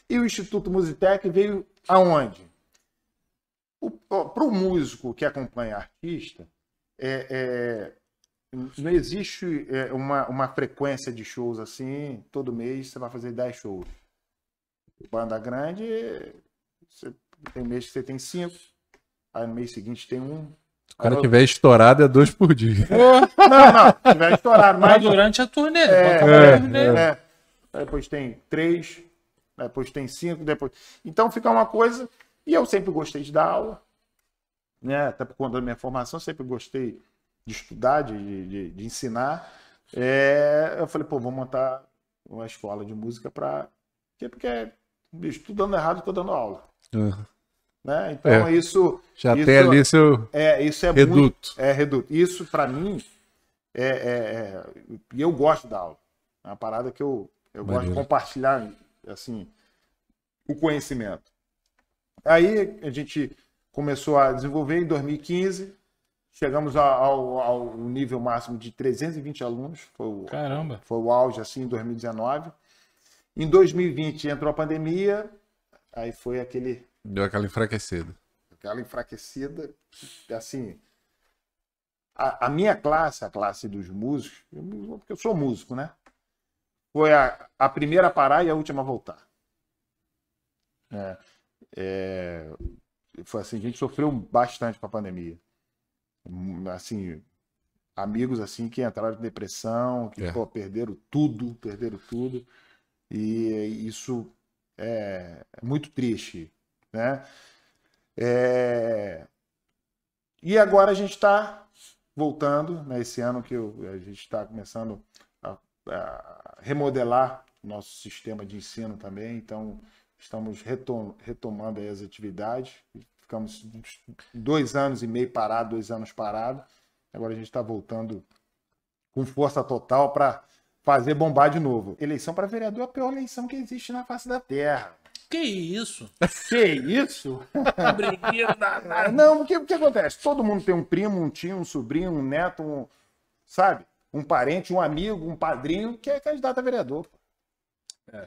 E o Instituto Musitec veio aonde? Para o músico que acompanha artista, não existe uma frequência de shows assim, todo mês você vai fazer 10 shows. Banda grande, tem mês que você tem 5, aí no mês seguinte tem 1. Se o cara tiver estourado, é 2 por dia. Não, se tiver estourado. Mas durante a turnê. Depois tem 3, depois tem 5, depois... Então fica uma coisa... E eu sempre gostei de dar aula, né? Até por conta da minha formação, sempre gostei de estudar, de ensinar. Eu falei, pô, vou montar uma escola de música para... Porque, bicho, tudo dando errado, estou dando aula. Né? Então isso... Já tem ali seu isso é reduto. Muito, reduto. Isso, para mim, e eu gosto da aula. É uma parada que eu gosto de compartilhar, assim, o conhecimento. Aí a gente começou a desenvolver em 2015, chegamos ao nível máximo de 320 alunos. Caramba! Foi o auge, assim, em 2019. Em 2020 entrou a pandemia, aí foi aquele... Deu aquela enfraquecida. Aquela enfraquecida, assim... A minha classe, a classe dos músicos, porque eu sou músico, né? Foi a primeira a parar e a última a voltar. Foi assim, a gente sofreu bastante com a pandemia. Assim, amigos assim que entraram em depressão, que perderam tudo. E isso é muito triste, né? E agora a gente está voltando, né? Esse ano que a gente está começando a remodelar nosso sistema de ensino também, então estamos retomando aí as atividades. Ficamos 2 anos e meio parados, 2 anos parados. Agora a gente está voltando com força total para fazer bombar de novo. Eleição para vereador é a pior eleição que existe na face da terra. Que isso? Que isso? Não, o que acontece? Todo mundo tem um primo, um tio, um sobrinho, um neto, sabe? Um parente, um amigo, um padrinho que é candidato a vereador.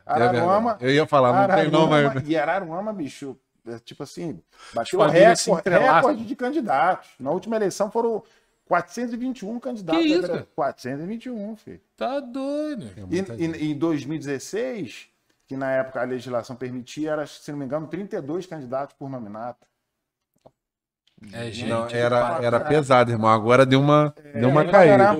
Araruama. Eu ia falar, não tem nome. E Araruama, bicho, tipo assim, bateu recorde de candidatos. Na última eleição foram 421 candidatos. Que isso, cara? 421, filho. Tá doido. E em 2016, que na época a legislação permitia, era, se não me engano, 32 candidatos por nominato. Gente, não, era pesado, irmão. Agora deu uma caída.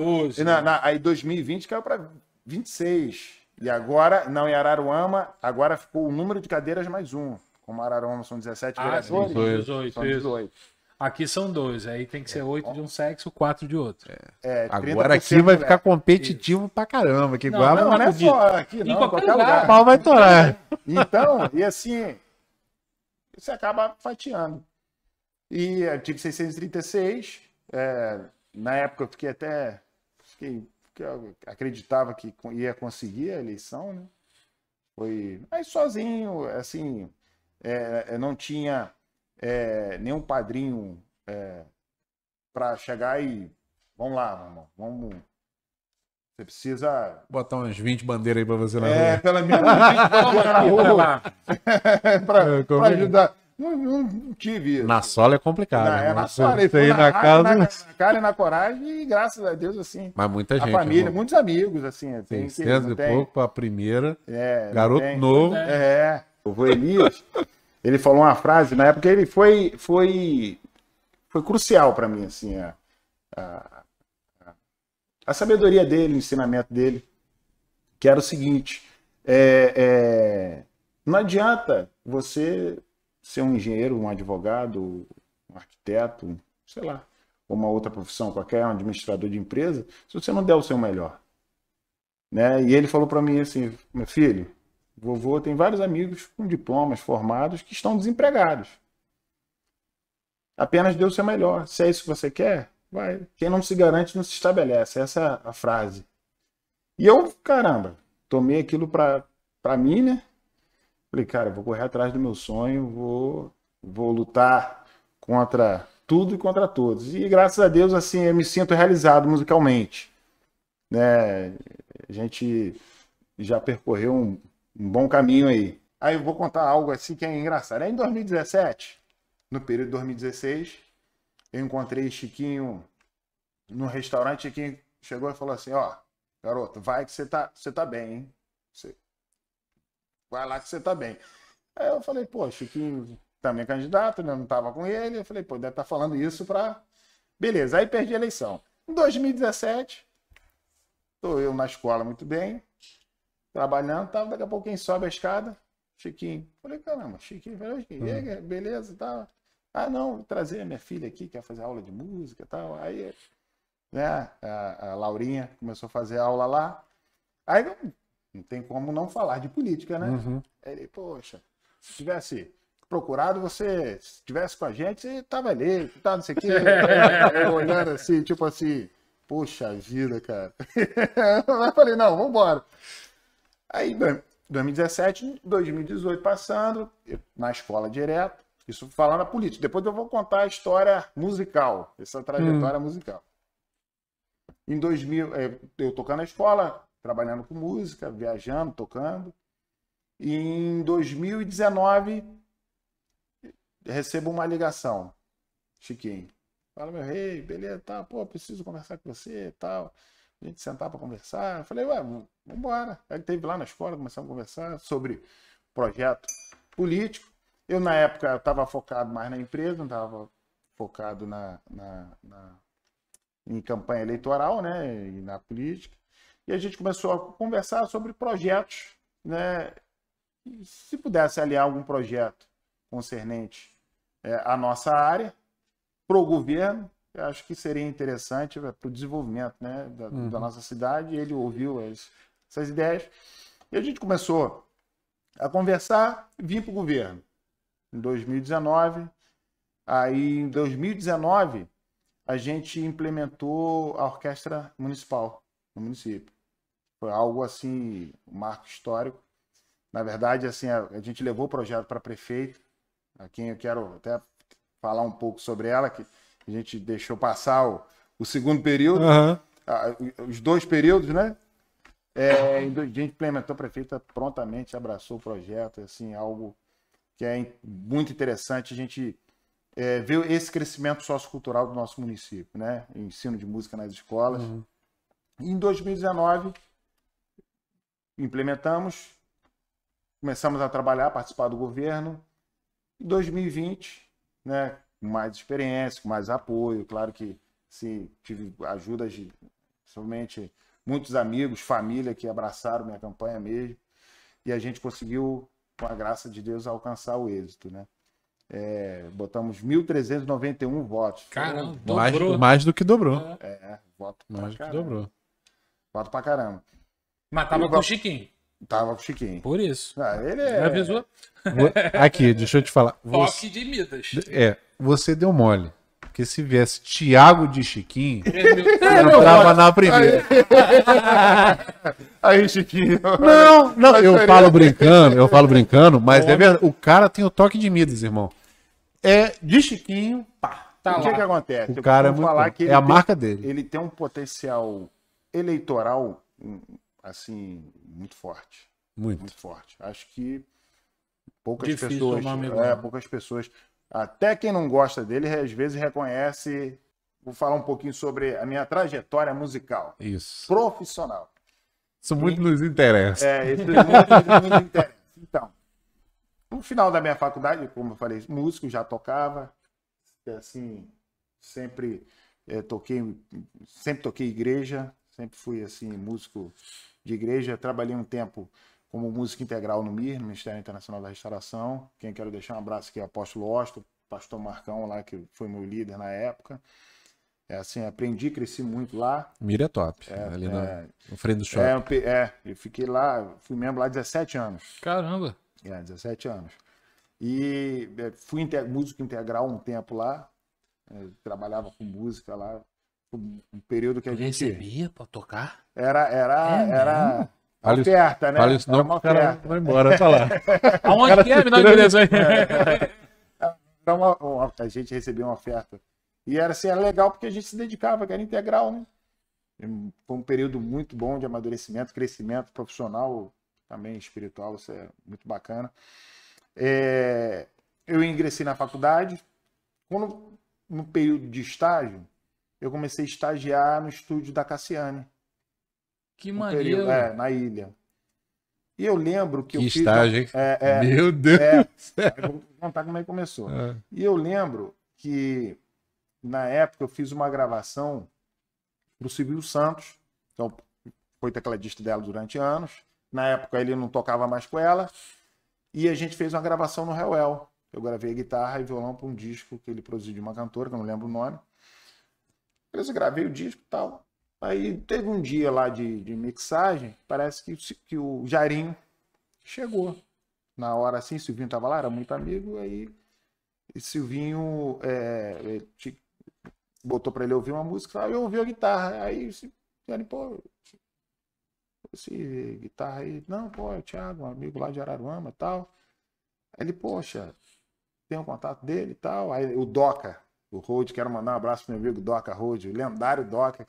Aí 2020 caiu para 26. E agora, não, em Araruama, agora ficou o número de cadeiras mais 1. Como Araruama são 17 vereadores, 18. Aqui são 2, aí tem que ser 8 de um sexo, 4 de outro. Agora aqui vai ficar competitivo pra caramba. Que igual não é só aqui, não. Em qualquer lugar. O pau vai torar. Então, e assim, você acaba fatiando. E eu tive 636. Na época eu fiquei eu acreditava que ia conseguir a eleição, né? Aí sozinho, assim, não tinha nenhum padrinho para chegar e vamos lá, irmão, vamos. Você precisa botar umas 20 bandeiras aí para você na rua. Pela minha 20 bandeiras na rua para ajudar. Não tive isso. Na sola é complicado. Na sola, na cara e na coragem, e graças a Deus, assim. Mas muita gente. A família, muitos amigos, assim. 600 e pouco para a primeira. Garoto novo. O vô Elias, ele falou uma frase, na época ele foi crucial para mim, assim, a sabedoria dele, o ensinamento dele, que era o seguinte, não adianta você ser um engenheiro, um advogado, um arquiteto, sei lá, ou uma outra profissão qualquer, um administrador de empresa, se você não der o seu melhor. Né? E ele falou para mim assim, meu filho, vovô tem vários amigos com diplomas formados que estão desempregados. Apenas dê o seu melhor. Se é isso que você quer, vai. Quem não se garante não se estabelece. Essa é a frase. E eu, caramba, tomei aquilo para mim, né? Falei, cara, eu vou correr atrás do meu sonho, vou lutar contra tudo e contra todos. E graças a Deus, assim, eu me sinto realizado musicalmente. Né? A gente já percorreu um bom caminho aí. Aí eu vou contar algo assim que é engraçado. Aí em 2017, no período de 2016, eu encontrei Chiquinho no restaurante. Chiquinho chegou e falou assim, ó, garoto, vai que você tá bem, hein? Você vai lá que você tá bem. Aí eu falei, pô, Chiquinho também é candidato, né? Eu não tava com ele. Eu falei, pô, deve estar falando isso pra... Beleza, aí perdi a eleição. Em 2017, tô eu na escola muito bem, trabalhando, tava, daqui a pouco quem sobe a escada, Chiquinho. Falei, caramba, Chiquinho, beleza, tá. Ah, não, vou trazer a minha filha aqui, quer fazer aula de música e tal. Aí, né, a Laurinha começou a fazer aula lá. Aí não tem como não falar de política, né? Aí ele, poxa, se tivesse procurado, se tivesse com a gente, você tava ali, tá, não sei o quê. Eu olhando assim, tipo assim, poxa vida, cara. Eu falei, não, vambora. Aí, 2017, 2018 passando, na escola direto, isso falando a política. Depois eu vou contar a história musical, essa trajetória musical. Em 2000, eu tocando na escola, trabalhando com música, viajando, tocando. E em 2019, recebo uma ligação. Chiquinho. Fala, meu rei, beleza, tá, pô, preciso conversar com você e tal. A gente sentar para conversar. Eu falei, ué, vambora. Aí ele esteve lá na escola, começamos a conversar sobre projeto político. Eu, na época, estava focado mais na empresa, não estava focado em campanha eleitoral, né, e na política. E a gente começou a conversar sobre projetos, né, e se pudesse aliar algum projeto concernente à nossa área, para o governo, eu acho que seria interessante para o desenvolvimento, né, da nossa cidade. Ele ouviu essas ideias e a gente começou a conversar e vir para o governo. Em 2019, aí em 2019 a gente implementou a orquestra municipal no município. Foi algo assim, um marco histórico. Na verdade, assim, a gente levou o projeto para prefeito, a quem eu quero até falar um pouco sobre ela, que a gente deixou passar o segundo período, os 2 períodos, né? A gente implementou, a prefeita prontamente abraçou o projeto, assim, algo que é muito interessante a gente ver esse crescimento sociocultural do nosso município, né? Ensino de música nas escolas. Em 2019, implementamos, começamos a trabalhar, participar do governo. Em 2020, né, com mais experiência, com mais apoio, claro que tive ajuda de somente muitos amigos, família que abraçaram minha campanha mesmo, e a gente conseguiu, com a graça de Deus, alcançar o êxito, né? Botamos 1.391 votos. Caramba, dobrou. Mais do que dobrou. Voto Mais do pra que caramba. dobrou. Voto pra caramba. Mas tava com o Chiquinho. Tava com o Chiquinho. Por isso. Ele Já avisou? Aqui, deixa eu te falar. Toque de Midas. Você deu mole. Porque se viesse Thiago de Chiquinho, entrava na primeira. Aí, Chiquinho. Não, eu falo brincando, mas é verdade. O cara tem o toque de Midas, irmão. De Chiquinho, pá. Tá O que lá. que acontece? O cara Eu vou falar que é a marca dele. Ele tem um potencial eleitoral, assim, muito forte. Muito. Forte. Acho que poucas Difícil pessoas, tomar amigo. poucas pessoas, até quem não gosta dele, às vezes reconhece. Vou falar um pouquinho sobre a minha trajetória musical, Isso. profissional. Isso muito nos interessa. Isso muito interessa. Então, no final da minha faculdade, como eu falei, músico, já tocava, assim, sempre toquei igreja, sempre fui assim músico de igreja. Trabalhei um tempo como músico integral no MIR, no Ministério Internacional da Restauração. Quem quero deixar um abraço aqui é o apóstolo Osto, pastor Marcão lá, que foi meu líder na época. Assim, aprendi, cresci muito lá. Mira é top. Ali no frente do shopping. Eu fiquei lá, fui membro lá 17 anos. Caramba. 17 anos. E fui músico integral um tempo lá. Trabalhava com música lá. Um período que a gente... Recebia pra tocar? Era oferta, né? Fala isso não, o cara vai embora, tá lá. Aonde que é? Não, beleza. A gente recebia uma oferta. E era legal porque a gente se dedicava, que era integral, né? Foi um período muito bom de amadurecimento, crescimento profissional também espiritual, isso é muito bacana. Eu ingressei na faculdade. Quando, no período de estágio, eu comecei a estagiar no estúdio da Cassiane. Que maneiro. Na ilha. E eu lembro que eu fiz... estágio, hein? Meu Deus! Eu vou contar como é que começou. E eu lembro que, na época, eu fiz uma gravação pro Silvio Santos. Então, foi tecladista dela durante anos. Na época, ele não tocava mais com ela. E a gente fez uma gravação no Hellwell. Eu gravei guitarra e violão para um disco que ele produziu de uma cantora, que eu não lembro o nome. Eu gravei o disco e tal. Aí teve um dia lá de mixagem, parece que o Jairinho chegou. Na hora assim, o Silvinho tava lá, era muito amigo, aí o Silvinho botou para ele ouvir uma música, eu ouvi a guitarra. Aí o Jairinho, pô, esse guitarra aí, não, pô, é o Thiago, um amigo lá de Araruama e tal. Aí ele, poxa, tem um contato dele e tal. Aí o Doca, o Rode, quero mandar um abraço pro meu amigo Doca Rode, o lendário Doca.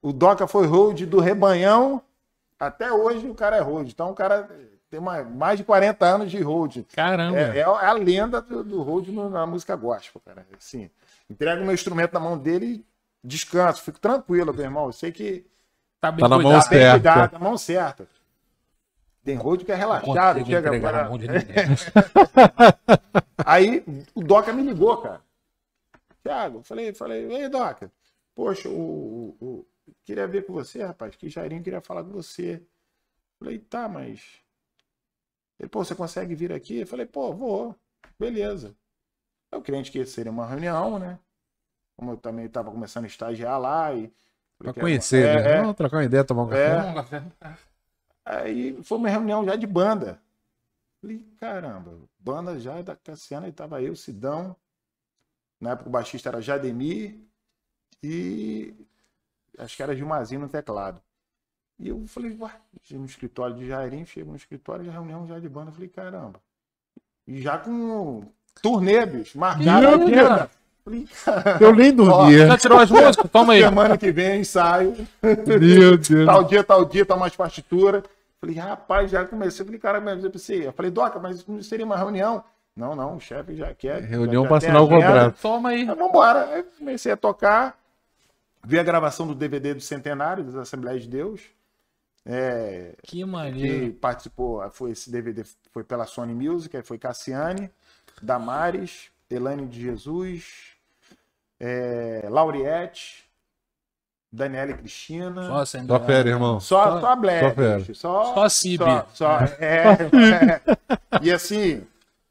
O Doca foi Rode do Rebanhão, até hoje o cara é Rode. Então o cara tem mais de 40 anos de Rode. Caramba! É a lenda do Rode na música gospel, cara. Assim, entrego o meu instrumento na mão dele e descanso, fico tranquilo, meu irmão. Eu sei que tá bem na cuidado. mão certa. cuidado, na mão certa. Tem Rode que é relaxado, chega para... Aí o Doca me ligou, cara. Thiago, falei, ei, Doca, poxa, queria ver com você, rapaz, que Jairinho queria falar com você. Falei, tá, mas... Ele, pô, você consegue vir aqui? Eu falei, pô, vou, beleza. Eu crente que seria uma reunião, né? Como eu também estava começando a estagiar lá e... Pra conhecer, né? Vamos trocar uma ideia, tomar um café. Aí foi uma reunião já de banda. Falei, caramba, banda já da Cassiana, e tava eu, Sidão. Na época o baixista era Jademir e acho que era Gilmazinho no teclado. E eu falei, ué, no escritório de Jairinho, chego no escritório de reunião já de banda. Eu falei, caramba. E já com turnê, bicho, marcado a agenda. Falei, eu nem dormia. Já tirou as músicas? Toma aí. Semana que vem, ensaio. Meu Deus. Tal dia, tá umas partituras. Falei, rapaz, já comecei. Falei, cara, mas eu pensei. Eu falei, Doca, mas não seria uma reunião? Não, o chefe já quer. Reunião para assinar o contrato. Toma aí. Vamos embora. Aí comecei a tocar. Vi a gravação do DVD do Centenário das Assembleias de Deus. Que maneiro. Que participou, esse DVD foi pela Sony Music, aí foi Cassiane, Damares, Elaine de Jesus, Lauriette, Daniela e Cristina. Só fera, irmão. Só a Black. Só Cib. E assim,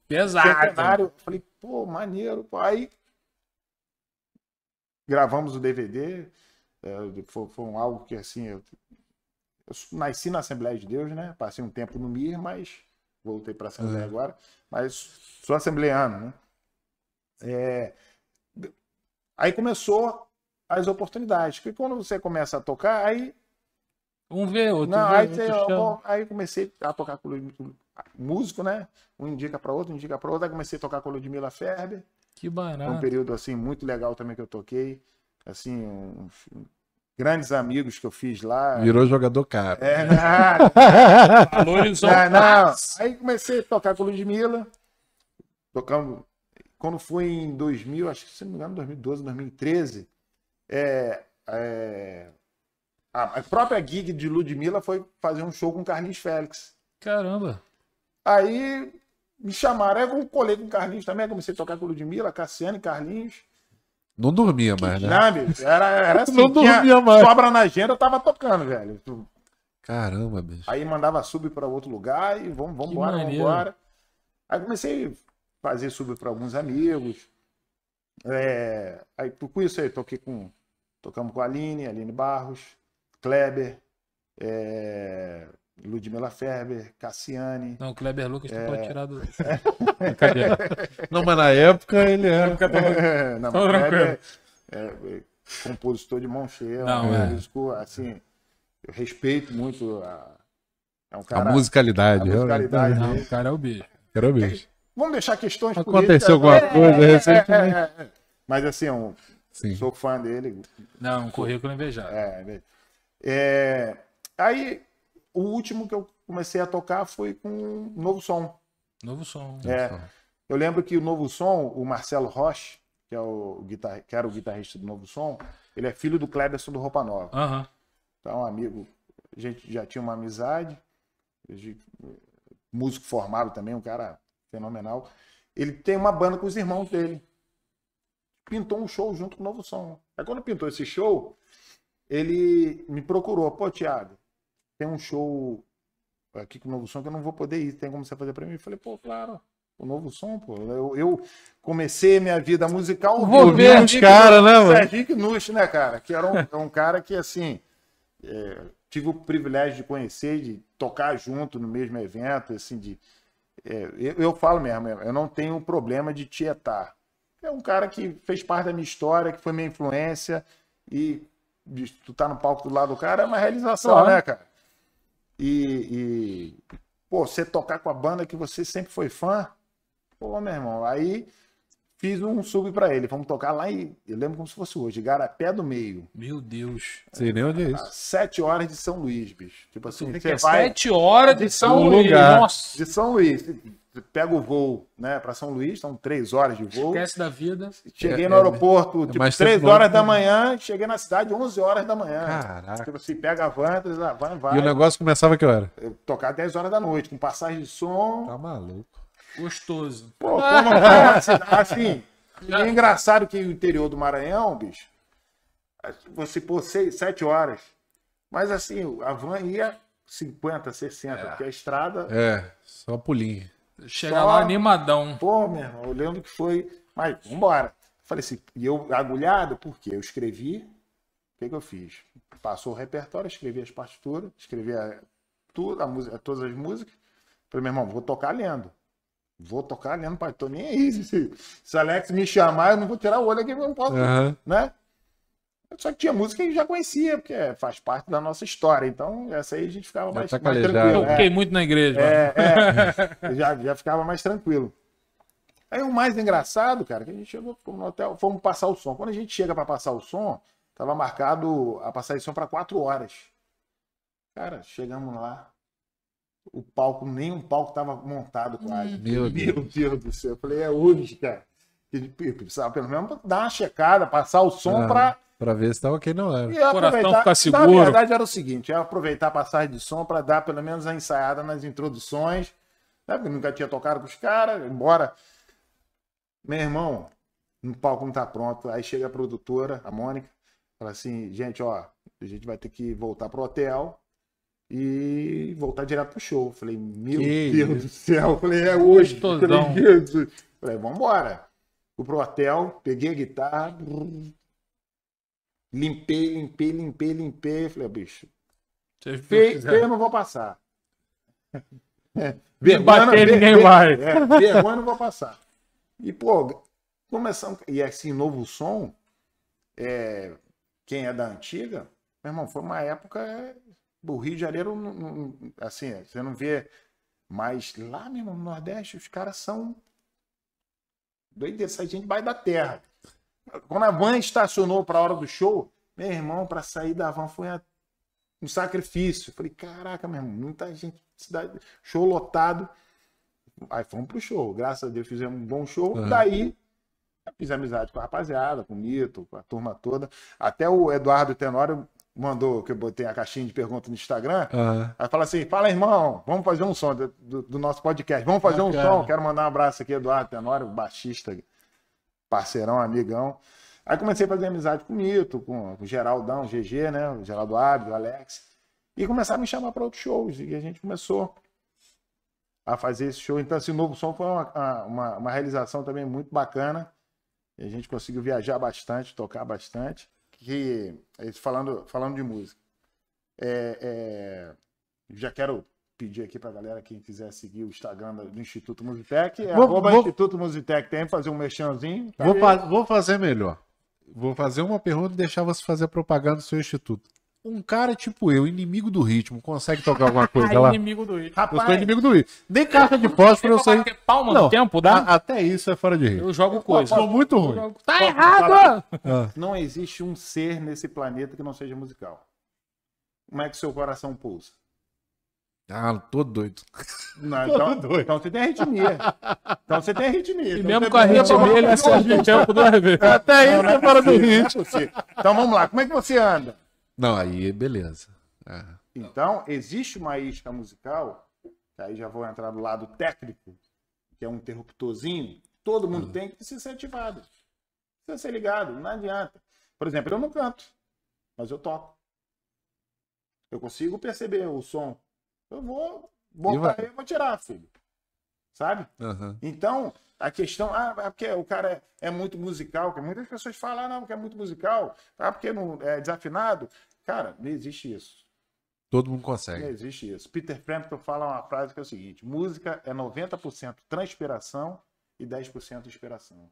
pesado. Centenário, eu falei, pô, maneiro. Pô. Aí gravamos o DVD. Foi algo que assim, eu nasci na Assembleia de Deus, né? Passei um tempo no MIR, mas voltei para a Assembleia agora. Mas sou assembleano, né? Aí começou as oportunidades. Porque quando você começa a tocar, aí... Um vê, outro não, vê, aí comecei a tocar com músico, né? Um indica para outro. Aí comecei a tocar com a Ludmila Ferber. Que barato. Foi um período, assim, muito legal também que eu toquei. Assim, grandes amigos que eu fiz lá. Virou jogador caro. Valorizou. Não. Aí comecei a tocar com a Ludmila. Tocamos... Quando foi em 2000, acho que se não me engano, 2012, 2013, a própria gig de Ludmilla foi fazer um show com o Carlinhos Félix. Caramba. Aí me chamaram, eu colei com o Carlinhos também, comecei a tocar com Ludmilla, Cassiane, Carlinhos. Não dormia mais, né? Não, era assim, não dormia mais. Sobra na agenda, eu tava tocando, velho. Caramba, bicho. Aí mandava sub para outro lugar e vamos embora. Aí comecei a fazer sub para alguns amigos. Aí com isso aí, tocamos com a Aline Barros, Kleber, Ludmila Ferber, Cassiane. Não, o Kleber Lucas tu pode tirar do... Não, mas na época ele era... Não, Kleber compositor de mão cheia, músico, assim, eu respeito muito um cara, a musicalidade. Não, o cara é o bicho. Era o bicho. Vamos deixar questões Aconteceu alguma coisa recentemente. Mas assim, Sim. Sou fã dele. Não, um currículo invejado. Aí, o último que eu comecei a tocar foi com o Novo Som. Novo som. Eu lembro que o Novo Som, o Marcelo Rocha, que era o guitarrista do Novo Som, ele é filho do Cleberson do Roupa Nova. Aham. Então, amigo, a gente já tinha uma amizade, músico formado também, um cara fenomenal. Ele tem uma banda com os irmãos dele. Pintou um show junto com o Novo Som. Aí quando pintou esse show, ele me procurou. Pô, Thiago, tem um show aqui com o Novo Som que eu não vou poder ir. Tem como você fazer pra mim? Eu falei, pô, claro. O Novo Som, pô. Eu comecei minha vida musical ouvindo os caras, né, mano? Serginho Knush, né, cara? Que era um cara que, assim, tive o privilégio de conhecer, de tocar junto no mesmo evento, assim, eu falo mesmo, eu não tenho problema de tietar. É um cara que fez parte da minha história, que foi minha influência, e tu tá no palco do lado do cara é uma realização, claro, né, cara? Pô, você tocar com a banda que você sempre foi fã, pô, meu irmão, aí fiz um sub pra ele, vamos tocar lá eu lembro como se fosse hoje, Igarapé do Meio. Meu Deus. Sei nem onde é isso. 7 horas de São Luís, bicho. Tipo assim, Você vai 7 horas de São Luís. Luís. Nossa. De São Luís. Pega o voo, né, pra São Luís, são 3 horas de voo. Esquece da vida. Cheguei no aeroporto, tipo, 3 horas da manhã, cheguei na cidade 11 horas da manhã. Caraca. Tipo assim, pega a van, vai. E o negócio começava que hora? Eu tocar 10 horas da noite, com passagem de som. Tá maluco. Gostoso. Pô, assim, é engraçado que o interior do Maranhão, bicho, você pôr 7 horas, mas assim, a van ia 50, 60, porque a estrada... Só pulinho. Chega lá animadão. Pô, meu irmão, eu lembro que foi... Mas, vambora. Falei assim, e eu agulhado, por quê? Eu escrevi, o que eu fiz? Passou o repertório, escrevi as partituras, escrevi tudo, todas as músicas. Falei, meu irmão, vou tocar lendo. Pai, tô nem aí. Se Alex me chamar, eu não vou tirar o olho aqui, eu não posso, né? Só que tinha música que a gente já conhecia, porque faz parte da nossa história. Então, essa aí a gente ficava mais tranquilo. Eu fiquei muito na igreja. Já ficava mais tranquilo. Aí o mais engraçado, cara, que a gente chegou no hotel, fomos passar o som. Quando a gente chega para passar o som, tava marcado a passagem de som para 4 horas. Cara, chegamos lá. O palco, nem um palco tava montado quase. Meu Deus do céu. Eu falei, é hoje, cara. Precisava pelo menos dar uma checada, passar o som pra ver se tá ok na hora. E coração ficar seguro. Na verdade era o seguinte, aproveitar a passagem de som para dar pelo menos a ensaiada nas introduções, né? Porque nunca tinha tocado com os caras, embora... Meu irmão, o palco não tá pronto. Aí chega a produtora, a Mônica, fala assim, gente, ó, a gente vai ter que voltar pro hotel e voltar direto pro show. Eu falei, meu Deus do céu. Eu falei, é hoje. Falei, vambora. Fui pro hotel, peguei a guitarra, limpei. Falei, bicho, feio eu não vou passar. Vergonha não vou passar. E, pô, começamos... E assim, Novo Som, quem é da antiga, meu irmão, foi uma época... O Rio de Janeiro, assim, você não vê mais... Lá mesmo no Nordeste, os caras são... Doideira, essa gente vai da terra. Quando a van estacionou para a hora do show, meu irmão, para sair da van foi um sacrifício. Eu falei, caraca, meu irmão, muita gente... Cidade, show lotado... Aí fomos pro show, graças a Deus fizemos um bom show. Daí fiz amizade com a rapaziada, com o Mito, com a turma toda. Até o Eduardo Tenório mandou, que eu botei a caixinha de pergunta no Instagram. Aí fala assim: fala, irmão, vamos fazer um som do nosso podcast. Vamos fazer um som. Quero mandar um abraço aqui, Eduardo Tenório, baixista, parceirão, amigão. Aí comecei a fazer amizade com o Mito, com o Geraldão, GG, né? O Geraldo Ábido, o Alex. E começaram a me chamar para outros shows. E a gente começou a fazer esse show. Então, esse Novo Som foi uma realização também muito bacana. E a gente conseguiu viajar bastante, tocar bastante. Falando de música. Já quero pedir aqui pra galera, quem quiser seguir o Instagram do Instituto Musitec, Instituto Musitec, tem fazer um merchanzinho. Tá? Vou fazer melhor. Vou fazer uma pergunta e deixar você fazer a propaganda do seu instituto. Um cara tipo eu, inimigo do ritmo, consegue tocar alguma coisa lá? Inimigo do ritmo. Rapaz, eu sou inimigo do ritmo. Nem caixa de fósforo eu sei. Palma no tempo, dá? Até isso é fora de ritmo. Eu jogo coisa. Sou muito ruim. Tá errado! Não existe um ser nesse planeta que não seja musical. Como é que o seu coração pulsa? Ah, tô doido. Não, então você tem arritmia. Então você tem arritmia. E Então mesmo você com a precisa arritmia, ele tomar acerta o tempo 2 vezes. Até aí Não, não é você fora do possível, não é ritmo. possível. Então vamos lá, como é que você anda? Não, aí beleza. Ah, Então, existe uma isca musical, que aí já vou entrar do lado técnico, que é um interruptorzinho, todo mundo tem que ser ativado. Precisa ser ligado, não adianta. Por exemplo, eu não canto, mas eu toco. Eu consigo perceber o som. Eu vou botar e vou tirar, filho. Sabe? aham. Então, a questão, porque o cara é muito musical, que muitas pessoas falam, não, porque é muito musical, porque não é desafinado. Cara, não existe isso. Todo mundo Não consegue. existe isso. Peter Frampton fala uma frase que é o seguinte: música é 90% transpiração e 10% inspiração.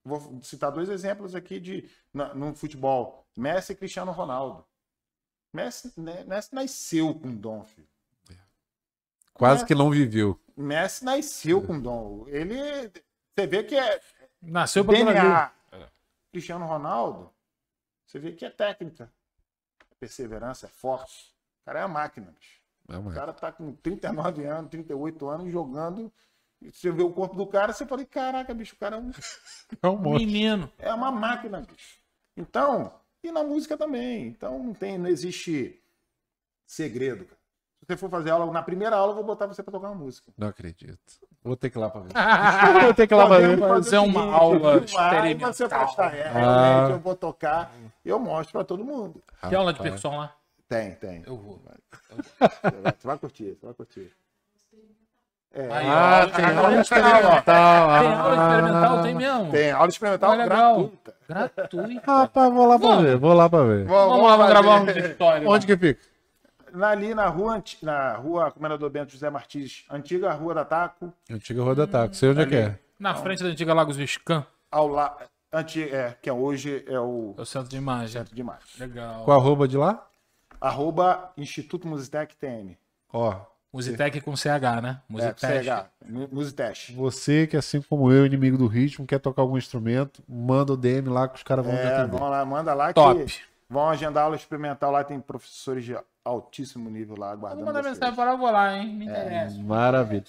Vou citar 2 exemplos aqui no futebol: Messi e Cristiano Ronaldo. Messi nasceu com dom, filho. Quase que não viveu. Messi nasceu com dom. Você vê que é Nasceu pra Brasil. DNA. Cristiano Ronaldo, você vê que é técnica. Perseverança, é forte. O cara é a máquina, bicho. O cara tá com 39 anos, 38 anos jogando. E você vê o corpo do cara, você fala, caraca, bicho, o cara É um monte. Menino. é uma máquina, bicho. Então, e na música também. Então não existe segredo, cara. Se você for fazer aula, na primeira aula eu vou botar você pra tocar uma música. Não acredito. Vou ter que ir lá pra ver. Vou ter que ir lá Podemos fazer o uma seguinte, aula filmar e você experimental. postar. Realmente, eu vou tocar, eu mostro pra todo mundo. Tem aula de percussão lá? Tem. Eu vou. Você vai curtir, você vai curtir. Aí, Ah, ó, tem aula experimental. Tem aula experimental, tem mesmo? Tem aula experimental Olha, legal. gratuita. Gratuito. Rapaz, vou lá pra ver. Vou lá pra ver. Vamos lá, vamos gravar um de história. Onde que fica? Ali na rua Comendador Bento José Martins, antiga Rua da Taco, Antiga Roda Taco. Sei onde é que é. Na frente da antiga Lagos Viscan, ao lado, que hoje é o é o centro de imagem. centro de imagem. Legal. Qual a arroba de lá? @ Instituto Musitec TM. Ó, Musitec com CH, né? Musitec. CH, Musitec. você que assim como eu, inimigo do ritmo, quer tocar algum instrumento, manda o DM lá que os caras vão te atender. Vamos lá, manda lá Top. que vão agendar aula experimental lá, tem professores de altíssimo nível lá Vou aguardando mandar vocês. mensagem para eu vou lá, hein? Me interessa. Maravilha.